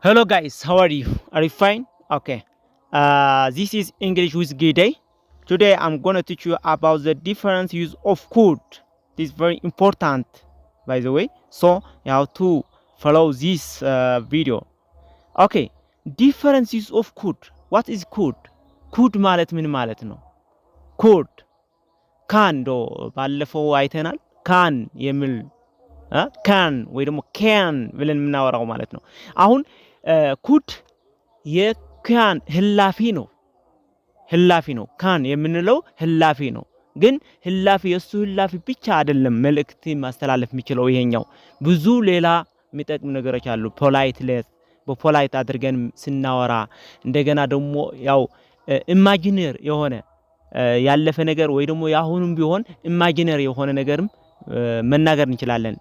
Hello guys, how are you? Are you fine? Okay. This is English with Gide. Today I'm gonna teach you about the different use of could. This is very important, by the way. So you have to follow this video. Okay. Different use of could. What is could? Could ማለት ምን ማለት ነው? Could ካን ዶ ባለፈው አይተናል። ካን የሚል ካን ወይ ደግሞ ካን ብለን የምናወራው ማለት ነው። አሁን ኩድ የካን ህላፊ ነው። ካን የምንለው ህላፊ ነው። ግን ህላፊ የሱ ህላፊ ብቻ አይደለም መልእክት ማስተላለፍ የሚችለው ይሄኛው ብዙ ሌላ የሚጠቅም ነገሮች አሉ። ፖላይትነስ በፖላይት አድርገን ስናወራ እንደገና ደግሞ ያው ኢማጂነር የሆነ ያለፈ ነገር ወይ ደግሞ ያሁንም ቢሆን ኢማጂነር የሆነ ነገርም መናገር እንችላለን።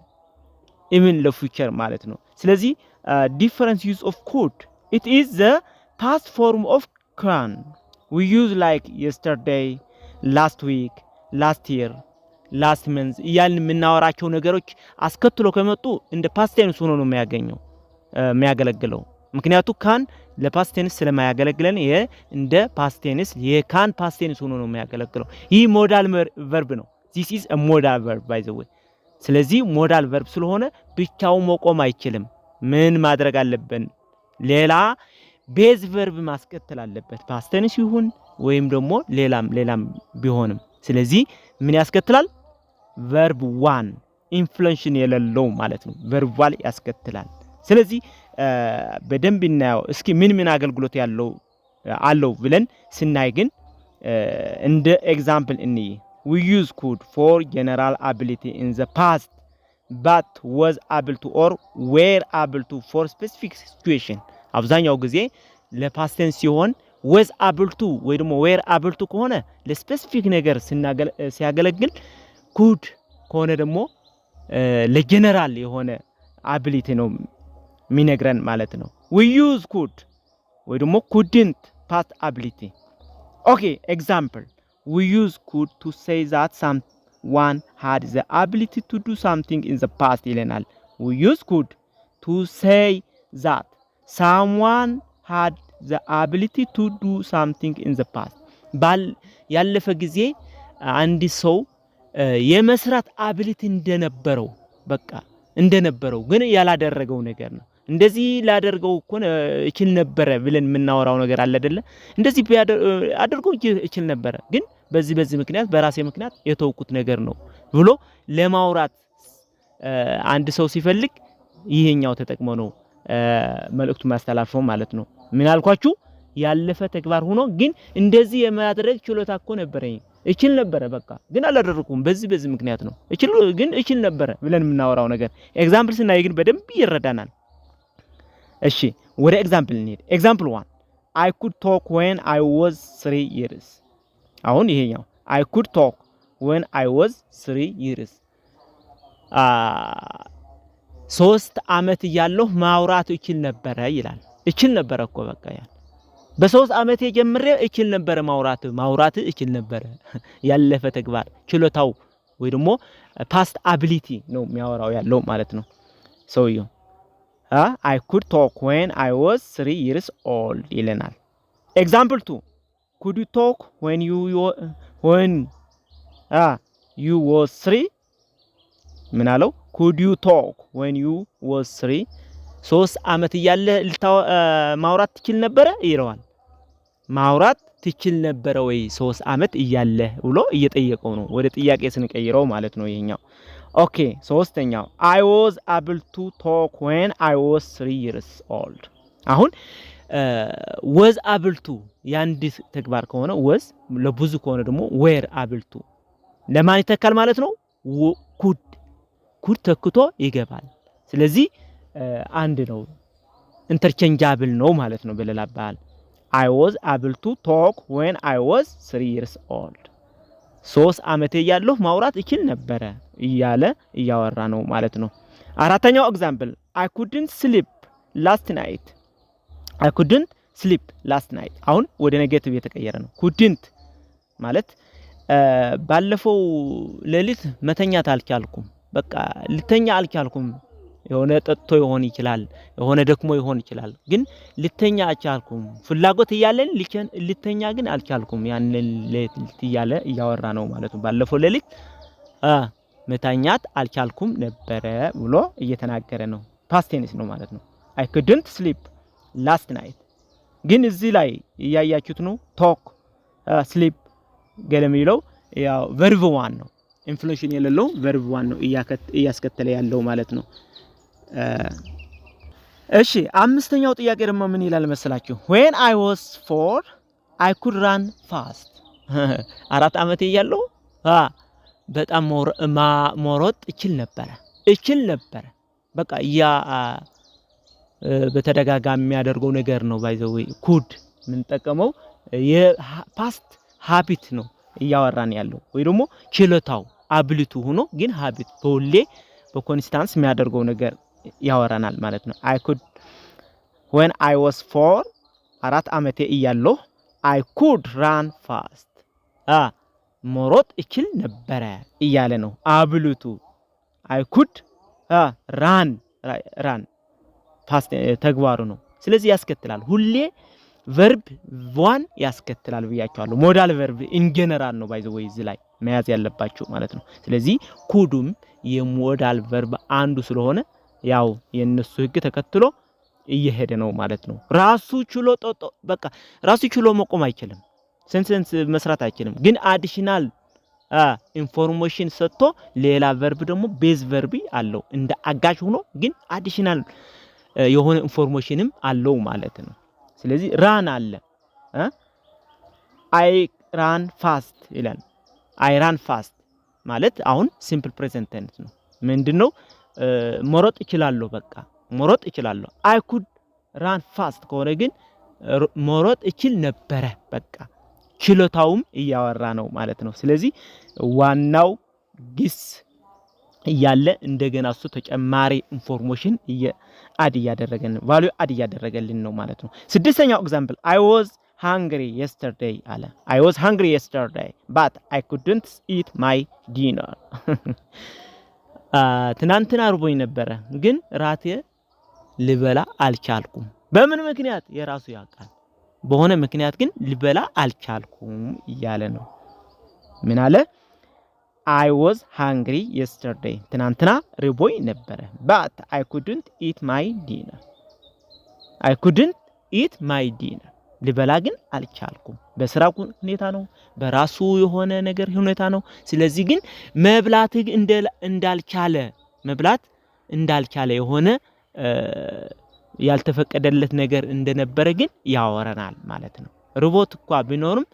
even the future ማለት ነው። ስለዚህ different use of could, it is the past form of can. We use like yesterday, last week, last year, last month እያልን የምናወራቸው ነገሮች አስከትሎ ከመጡ እንደ past tense ሆኖ ነው የሚያገለግለው። ምክንያቱም ካን ለፓስት ቴንስ ስለማያገለግለን ይሄ እንደ past tense የካን past tense ሆኖ ነው የሚያገለግለው። ይህ ሞዳል verb ነው። this is a modal verb by the way. ስለዚህ ሞዳል ቨርብ ስለሆነ ብቻው መቆም አይችልም። ምን ማድረግ አለብን? ሌላ ቤዝ ቨርብ ማስከተል አለበት። ፓስት ቴንስ ይሁን ወይም ደግሞ ሌላም ቢሆንም። ስለዚህ ምን ያስከትላል? ቨርብ ዋን ኢንፍሌክሽን የሌለው ማለት ነው። ቨርብ ዋን ያስከትላል። ስለዚህ በደንብ እናየው እስኪ ምን አገልግሎት አለው ብለን ስናይ ግን እንደ ኤግዛምፕል እንይ። We use could for general ability in the past, but was able to or were able to for specific situation. አብዛኛው ጊዜ ለፓስት ቴንስ ሲሆን was able to ወይ ደግሞ were able to ከሆነ ለስፔሲፊክ ነገር ሲያገለግል could ከሆነ ደግሞ ለጀነራል የሆነ አቢሊቲ ነው የሚነግረን ማለት ነው። We use could ወይ ደግሞ couldn't past ability. Okay, example. We use could to say that someone had the ability to do something in the past ይለናል። We use could to say that someone had the ability to do something in the past. ያለፈ ጊዜ አንድ ሰው የመስራት አቢሊቲ እንደነበረው ግን ያላደረገው ነገር ነው። እንደዚህ ላደርገው እኮ እችል ነበር ብለን የምናወራው ነገር አለ አይደለ? እንደዚህ አድርገው እችል ነበር ግን በዚህ ምክንያት በራሴ ምክንያት የተውኩት ነገር ነው ብሎ ለማውራት አንድ ሰው ሲፈልግ ይሄኛው ተጠቅሞ ነው መልእክቱ ማስተላለፈው ማለት ነው። ምን አልኳችሁ? ያለፈ ተግባር ሆኖ ግን እንደዚህ የማድረግ ችሎታ እኮ ነበረኝ እችል ነበር በቃ ግን አላደረኩም በዚህ ምክንያት ነው እችል ነበር ብለን የምናወራው ነገር ኤግዛምፕል ስናይ ግን በደንብ ይረዳናል። እሺ ወደ ኤግዛምፕል እንሂድ። ኤግዛምፕል 1 I could talk when I was 3 years. አሁን ይሄኛው I could talk when I was 3 years 3 አመት እያለሁ ማውራት እችል ነበር ይላል። እችል ነበር እኮ በቃ ያ በ3 አመት ጀምሬ እችል ነበር ማውራት እችል ነበር ያለፈ ተግባር ችሎታው ወይ ደግሞ past ability ነው የሚያወራው ያለው ማለት ነው ሰውየው። I could talk when I was 3 years old ይለናል። Example 2 Could you talk when you was 3? ምን አለው? Could you talk when you was 3? 3 አመት እያለ ማውራት ትችል ነበር ይለዋል። ማውራት ትችል ነበር ወይ 3 አመት እያለ ብሎ እየጠየቀው ነው። ወደ ጥያቄ ስንቀይረው ማለት ነው ይሄኛው። ኦኬ ሶስተኛው I was able to talk when I was 3 years old. አሁን was able to ያንድ ተግባር ከሆነ was ለብዙ ከሆነ ደግሞ were able to ለማን ይተካል ማለት ነው? could ተክቶ ይገባል። ስለዚህ አንድ ነው ኢንተርቼንጃብል ነው ማለት ነው በሌላ አባባል I was able to talk when I was 3 years old. 3 አመት እያለሁ ማውራት እችል ነበር እያለ እያወራ ነው ማለት ነው። አራተኛው ኤግዛምፕል I couldn't sleep last night. I couldn't sleep last night. አሁን ወደ ኔጌቲቭ የተቀየረ ነው። couldn't ማለት ባለፈው ሌሊት መተኛት አልቻልኩም በቃ ልተኛ አልቻልኩም የሆነ ጠጥቶ ይሆን ይችላል የሆነ ደክሞ ይሆን ይችላል ግን ልተኛ አልቻልኩም ፍላጎት እያለን ልተኛ ግን አልቻልኩም ያንን ሌሊት እያለ እያወራ ነው ማለት ነው ባለፈው ሌሊት መታኛት አልቻልኩም ነበረ ብሎ እየተናገረ ነው past tense ነው ማለት ነው I couldn't sleep last night ግን እዚህ ላይ ያያችሁት ነው talk sleep ገለሚለው ያው verb 1 ነው ኢንፍሌሽን የሌለው verb 1 ነው እያስከተለ ያለው ማለት ነው እሺ አምስተኛው ጥያቄ ደግሞ ምን ይላል መሰላችሁ when I was 4 I could run fast 4 አመት እያለሁ በጣም መሮጥ እችል ነበር በቃ ያ በተደጋጋሚ የሚያደርገው ነገር ነው ባይዘው ኩድ ምን ተጠቀመው የፓስት ሃቢት ነው እያወራን ያለው ወይ ደግሞ ችሎታው አብሊቱ ሆኖ ግን ሃቢት በሁሌ በኮንስታንስ የሚያደርገው ነገር ያወራናል ማለት ነው I could when I was 4 4 አመቴ እያለሁ I could run fast መሮጥ እችል ነበር እያለ ነው አብሊቱ I could run ፓስት ተግባሩ ነው ስለዚህ ያስከትላል ሁሌ verb 1 ያስከትላል ብያችኋለሁ ሞዳል verb in general ነው ባይ ዘ ወይ እዚህ ላይ መያዝ ያለባችሁ ማለት ነው ስለዚህ ኩዱም የሞዳል verb አንዱ ስለሆነ ያው የነሱ ህግ ተከትሎ እየሄደ ነው ማለት ነው ራሱ ችሎ በቃ ራሱ ችሎ መቆም አይችልም ሴንተንስ መስራት አይችልም ግን አዲሽናል ኢንፎርሜሽን ሰጥቶ ሌላ verb ደግሞ ቤዝ verb አለው እንደ አጋዥ ሆኖ ግን አዲሽናል የሆነ ኢንፎርሜሽንም አለው ማለት ነው ስለዚህ ራን አለ I ran fast ይላል I ran fast ማለት አሁን ሲምፕል ፕሬዘንት ቴንስ ነው ምንድነው መሮጥ ይችላልው በቃ መሮጥ ይችላልው I could run fast ከሆነ ግን መሮጥ ይችል ነበር በቃ ችሎታውም እያወራ ነው ማለት ነው ስለዚህ ዋናው ግስ እያለ እንደገና እሱ ተጨማሪ ኢንፎርሜሽን አድ ያደረገን ቫልዩ አድ ያደረገልን ነው ማለት ነው ስድስተኛው ኤግዛምፕል I was hungry yesterday አለ I was hungry yesterday but I couldn't eat my dinner ትናንትና አርቦኝ ነበር ግን ራቴ ልበላ አልቻልኩም በምን ምክንያት የራሱ ያውቃል በሆነ ምክንያት ግን ልበላ አልቻልኩም እያለ ነው ምን አለ I was hungry yesterday ትናንትና ርቦኝ ነበር but I couldn't eat my dinner I couldn't eat my dinner ልበላ ግን አልቻልኩም በስራ ሁኔታ ነው በራሱ የሆነ ነገር ሁኔታ ነው ስለዚህ ግን መብላት እንዳልቻለ የሆነ ያልተፈቀደለት ነገር እንደነበረ ግን ያወራናል ማለት ነው ርቦት እንኳን ቢኖርም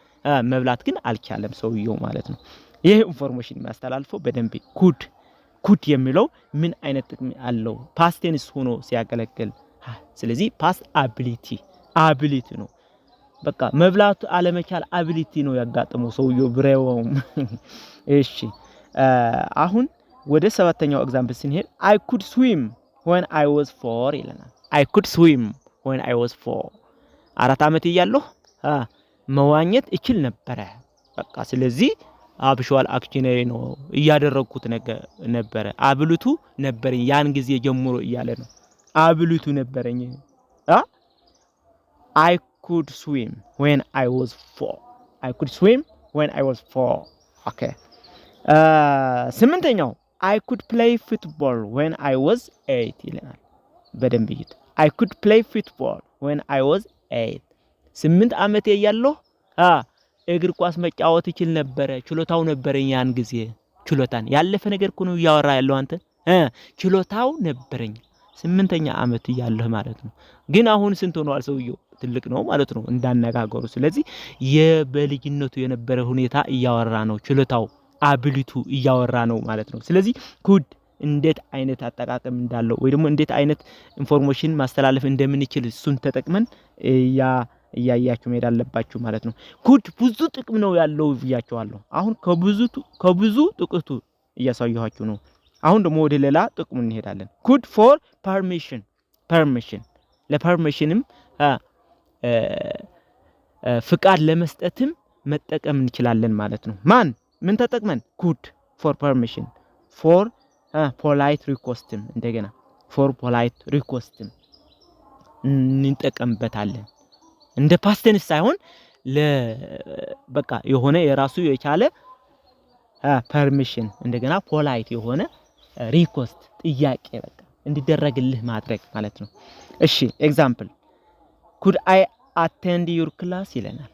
መብላት ግን አልቻለም ሰውየው ማለት ነው ይሄ ኢንፎርሜሽን ማስተላልፈው በደንብ ኩድ የሚለው ምን አይነት ጥቅም አለው ፓስት ቴንስ ሆኖ ሲያገለግል ስለዚህ ፓስት አቢሊቲ ነው በቃ መብላት አለመቻል አቢሊቲ ነው ያጋጠመው ሰውየው ብሬውም እሺ አሁን ወደ ሰባተኛው ኤግዛምፕል ስንሄድ I could swim when I was 4 ይለናል I could swim when I was 4 4 አመት እያለሁ መዋኘት እችል ነበር በቃ ስለዚህ አብሹዋል አክሽን ነው ያደረኩት ነበር አብሉቱ ነበር ያን ጊዜ ጀምሮ እያለ ነው አብሉቱ ነበርኝ I could swim when I was 4 I could swim when I was 4 okay ስምንተኛው I could play football when I was 8 ይለናል በደንብ ይት I could play football when I was 8 8 አመት እያለሁ እግር ኳስ መጫወት ይችል ነበር ችሎታው ነበርኝ ያን ጊዜ ችሎታን ያለፈ ነገር እኮ ነው ያወራ ያለው አንተ ችሎታው ነበርኝ 8ኛ አመት እያለህ ማለት ነው ግን አሁን ስንት ሆኗል ሰውየው ትልቅ ነው ማለት ነው እንዳነጋገሩ ስለዚህ የበልጅነቱ የነበረ ሁኔታ እያወራ ነው ችሎታው አቢሊቱ እያወራ ነው ማለት ነው ስለዚህ ኩድ እንዴት አይነት አጠቃቀም እንዳለው ወይ ደግሞ እንዴት አይነት ኢንፎርሜሽን ማስተላለፍ እንደምንችል እሱን ተጠቅመን ያያችሁ መሄድ አለባችሁ ማለት ነው ኩድ ብዙ ጥቅም ነው ያለው ብያችኋለሁ አሁን ከብዙ ጥቅቱ እያሳየኋችሁ ነው አሁን ደግሞ ወደ ሌላ ጥቅሙ እንሄዳለን ኩድ ፎር ፐርሚሽን ለፐርሚሽንም ፍቃድ ለመስጠትም መጠቀም እንችላለን ማለት ነው ምን ተጠቅመን ኩድ ፎር ፐርሚሽን ፎር ፖላይት ሪኩዌስትም እንደገና ፎር ፖላይት ሪኩዌስት እንጠቀምበታለን። እንደ ፓስት ቴንስ ሳይሆን በቃ የሆነ የራሱ የቻለ ፐርሚሽን እንደገና ፖላይት የሆነ ሪኩዌስት ጥያቄ በቃ እንዲደረግልህ ማድረግ ማለት ነው። እሺ ኤግዛምፕል could I attend your class ይለናል።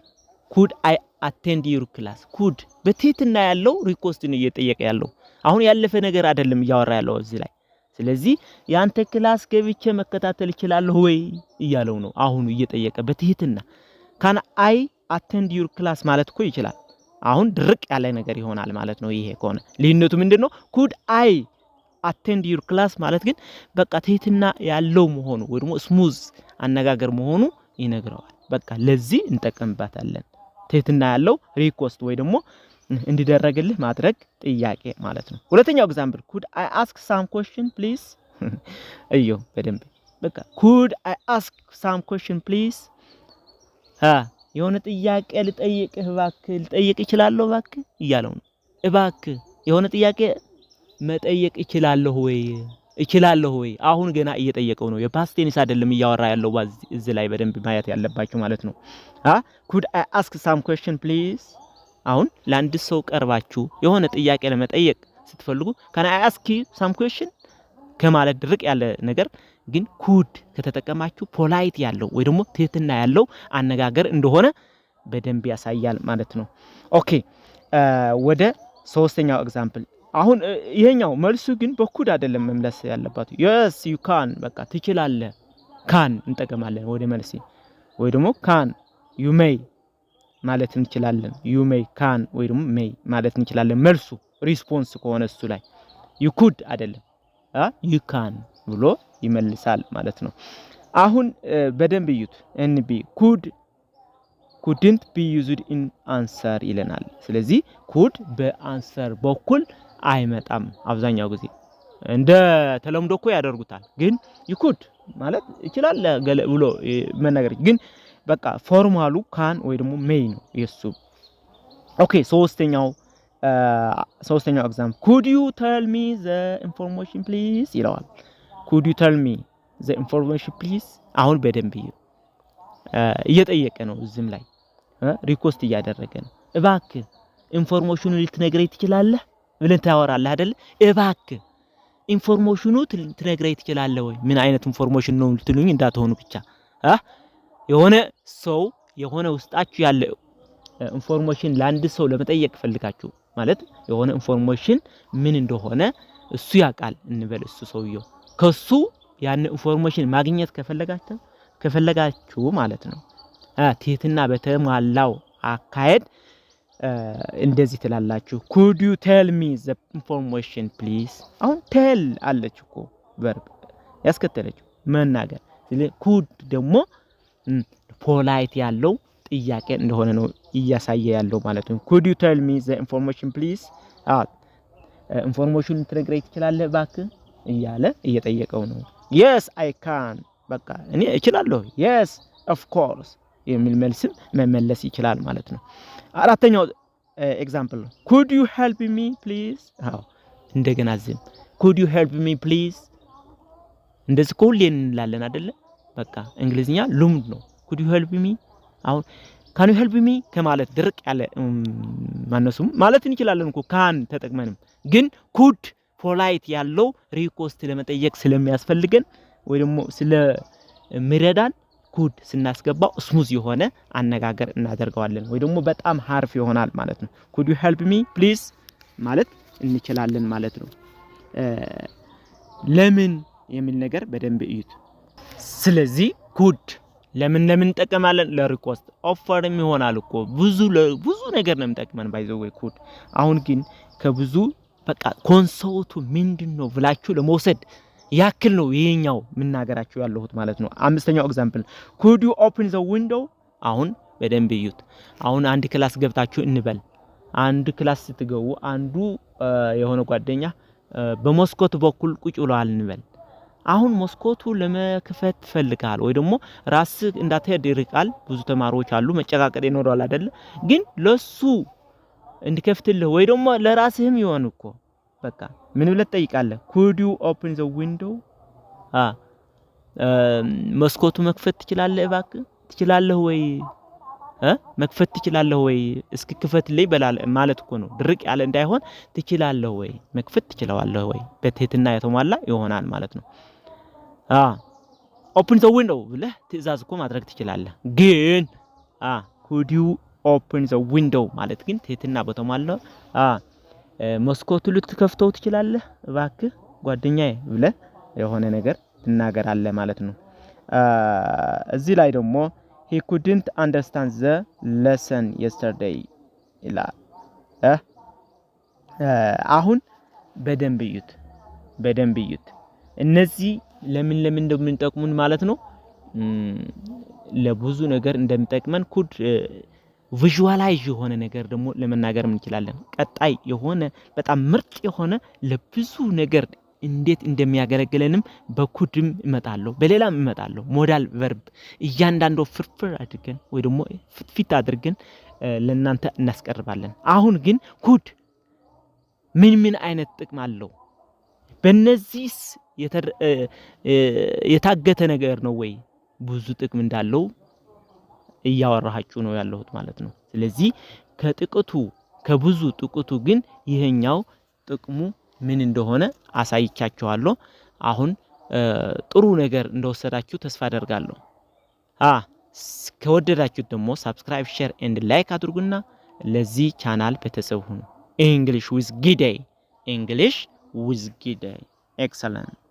could I attend your class could በትህትና ያለው ሪኩዌስትን እየጠየቀ ያለው አሁን ያለፈ ነገር አይደለም እያወራ ያለው እዚህ ላይ። ስለዚህ ያንተ ክላስ ገብቼ መከታተል እችላለሁ ወይ እያለው ነው አሁን እየጠየቀ በትህትና። can I attend your class ማለት እኮ ይችላል። አሁን ድርቅ ያለ ነገር ይሆናል ማለት ነው። ይሄ ከሆነ ልዩነቱ ምንድነው? could I attend your class ማለት ግን በቃ ትህትና ያለው መሆኑ ወይ ደግሞ ስሙዝ አነጋገር መሆኑ ይነግረዋል። በቃ ለዚህ እንጠቀምባታለን። ትህትና ያለው ሪኩዌስት ወይ ደግሞ እንዲደረግልህ ማድረግ ጥያቄ ማለት ነው። ሁለተኛው ኤግዛምፕል could I ask some question please እዮ በደንብ በቃ could I ask some question please የሆነ ጥያቄ ልጠይቅህ እባክህ ልጠይቅ እችላለሁ እባክህ እያለው ነው። እባክህ የሆነ ጥያቄ መጠየቅ እችላለሁ ወይ አሁን ገና እየጠየቀው ነው። የፓስት ቴንስ አይደለም እያወራ ያለው እዚህ ላይ በደንብ ማየት ያለባችሁ ማለት ነው። could I ask some question please አሁን ለአንድ ሰው ቀርባችሁ የሆነ ጥያቄ ለመጠየቅ ስትፈልጉ can I ask you some question ከማለት ድርቅ ያለ ነገር ግን could ከተጠቀማችሁ ፖላይት ያለው ወይ ደግሞ ትህትና ያለው አነጋገር እንደሆነ በደንብ ያሳያል ማለት ነው። ኦኬ ወደ ሶስተኛው ኤግዛምፕል አሁን ይሄኛው መልሱ ግን በኩድ አይደለም መመለስ ያለባችሁ yes you can በቃ ትችላለህ can እንጠቀማለን ወደ መልሲ ወይ ደግሞ can you may ማለት እንችላለን you may can ወይ ደግሞ may ማለት እንችላለን መልሱ ሪስፖንስ ከሆነ እሱ ላይ you could አይደለም you can ብሎ ይመልሳል ማለት ነው። አሁን በደንብ እዩት NB couldn't be used in answer ይለናል። ስለዚህ could በአንሰር በኩል አይመጣም አብዛኛው ጊዜ እንደ ተለምዶ እኮ ያደርጉታል። ግን you could ማለት ይችላል ብሎ መናገር ግን በቃ ፎርማሉ can ወይ ደግሞ may ነው የሱ። ኦኬ ሶስተኛው ኤግዛምፕል could you tell me the information please ይለዋል። could you tell me the information please አሁን በደንብ እየጠየቀ ነው እዚህም ላይ ሪኩዌስት እያደረገ ነው። እባክህ ኢንፎርሜሽኑን ልትነግረኝ ትችላለህ ብለን ታወራለህ አይደል? እባክህ ኢንፎርሜሽኑ ልትነግረኝ ትችላለህ ወይ? ምን አይነት ኢንፎርሜሽን ነው ልትሉኝ እንዳትሆኑ ብቻ የሆነ ሰው የሆነ ውስጣችሁ ያለ ኢንፎርሜሽን ለአንድ ሰው ለመጠየቅ ፈልጋችሁ ማለት የሆነ ኢንፎርሜሽን ምን እንደሆነ እሱ ያውቃል እንበል እሱ ሰውየው ከሱ ያን ኢንፎርሜሽን ማግኘት ከፈለጋችሁ ማለት ነው ትህትና በተሟላው አካሄድ እንደዚህ ትላላችሁ could you tell me the information please አሁን tell አለች እኮ verb ያስከተለችው መናገር ስለዚህ could ደግሞ ፖላይት ያለው ጥያቄ እንደሆነ ነው እያሳየ ያለው ማለት ነው። could you tell me the information please ኢንፎርሜሽን ትነግረኝ ትችላለህ እባክህ እያለ እየጠየቀው ነው። yes I can በቃ እኔ እችላለሁ yes of course የሚል መልስም መመለስ ይችላል ማለት ነው። አራተኛው ኤግዛምፕል could you help me please እንደገና ዝም could you help me please እንደዚህ ሁሌ እንላለን አይደለ? በቃ እንግሊዝኛ ልምድ ነው። could you help me አሁን can you help me ከማለት ድርቅ ያለ ማነሱም ማለት እንችላለን እኮ can ተጠቅመንም ግን could ፖላይት ያለው ሪኩዌስት ለመጠየቅ ስለሚያስፈልገን ወይ ደግሞ ስለሚረዳን could ስናስገባው ስሙዝ የሆነ አነጋገር እናደርገዋለን ወይ ደግሞ በጣም harፍ ይሆናል ማለት ነው። could you help me please ማለት እንችላለን ማለት ነው። ለምን የሚል ነገር በደንብ እዩት። ስለዚህ could ለምን እንጠቀማለን? ለሪኩዌስት ኦፈርም ይሆናል እኮ ብዙ ነገር ነው የምጠቅመን ባይዘው ወይ could አሁን ግን ከብዙ በቃ ኮንሶቱ ምንድነው ብላችሁ ለመውሰድ ያክል ነው ይሄኛው ምናገራችሁ ያለሁት ማለት ነው። አምስተኛው ኤግዛምፕል could you open the window አሁን በደንብ እዩት። አሁን አንድ ክላስ ገብታችሁ እንበል አንድ ክላስ ስትገቡ አንዱ የሆነ ጓደኛ በመስኮት በኩል ቁጭ ብሏል እንበል። አሁን መስኮቱ ለመክፈት ፈልጋል ወይ ደግሞ ራስ እንዳትሄድ ይርቃል። ብዙ ተማሪዎች አሉ መጨቃቀጥ ይኖራል አይደል? ግን ለሱ እንድከፍትልህ ወይ ደግሞ ለራስህም ይሆን እኮ በቃ ምን ብለህ ትጠይቃለህ? could you open the window መስኮቱ መክፈት ትችላለህ እባክህ ትችላለህ ወይ መክፈት ትችላለህ ወይ እስኪ ክፈትልኝ ማለት እኮ ነው። ድርቅ ያለ እንዳይሆን ትችላለህ ወይ መክፈት ትችላለህ ወይ በትህትና የተሟላ ይሆናል ማለት ነው። ኦፕን ዘ ዊንዶው ብለህ ትእዛዝ እኮ ማድረግ ትችላለህ። ግን could you open the window ማለት ግን ትህትና በተሟላ መስኮቱ ልትከፍተው ትችላለህ እባክህ ጓደኛዬ ብለህ የሆነ ነገር ትናገራለህ ማለት ነው። እዚህ ላይ ደግሞ he couldn't understand the lesson yesterday ይላል። አሁን በደንብ እዩት እነዚህ ለምን እንደምንጠቅሙን ማለት ነው። ለብዙ ነገር እንደሚጠቅመን ኩድ ቪዥዋላይዝ የሆነ ነገር ደግሞ ለመናገር እንችላለን። ቀጣይ የሆነ በጣም ምርጥ የሆነ ለብዙ ነገር እንዴት እንደሚያገለግለንም በኩድም እመጣለሁ በሌላም እመጣለሁ። ሞዳል ቨርብ እያንዳንዱ ፍርፍር አድርገን ወይ ደግሞ ፍትፊት አድርገን ለእናንተ እናስቀርባለን። አሁን ግን ኩድ ምን አይነት ጥቅም አለው? በእነዚህስ የታገተ ነገር ነው ወይ? ብዙ ጥቅም እንዳለው እያወራችሁ ነው ያለሁት ማለት ነው። ስለዚህ ከብዙ ጥቅቱ ግን ይሄኛው ጥቅሙ ምን እንደሆነ አሳይቻችኋለሁ። አሁን ጥሩ ነገር እንደወሰዳችሁ ተስፋ አደርጋለሁ። ከወደዳችሁት ደግሞ ሰብስክራይብ፣ ሼር ኤንድ ላይክ አድርጉና ለዚህ ቻናል ቤተሰብ ሁኑ። English with Gide. Excellent.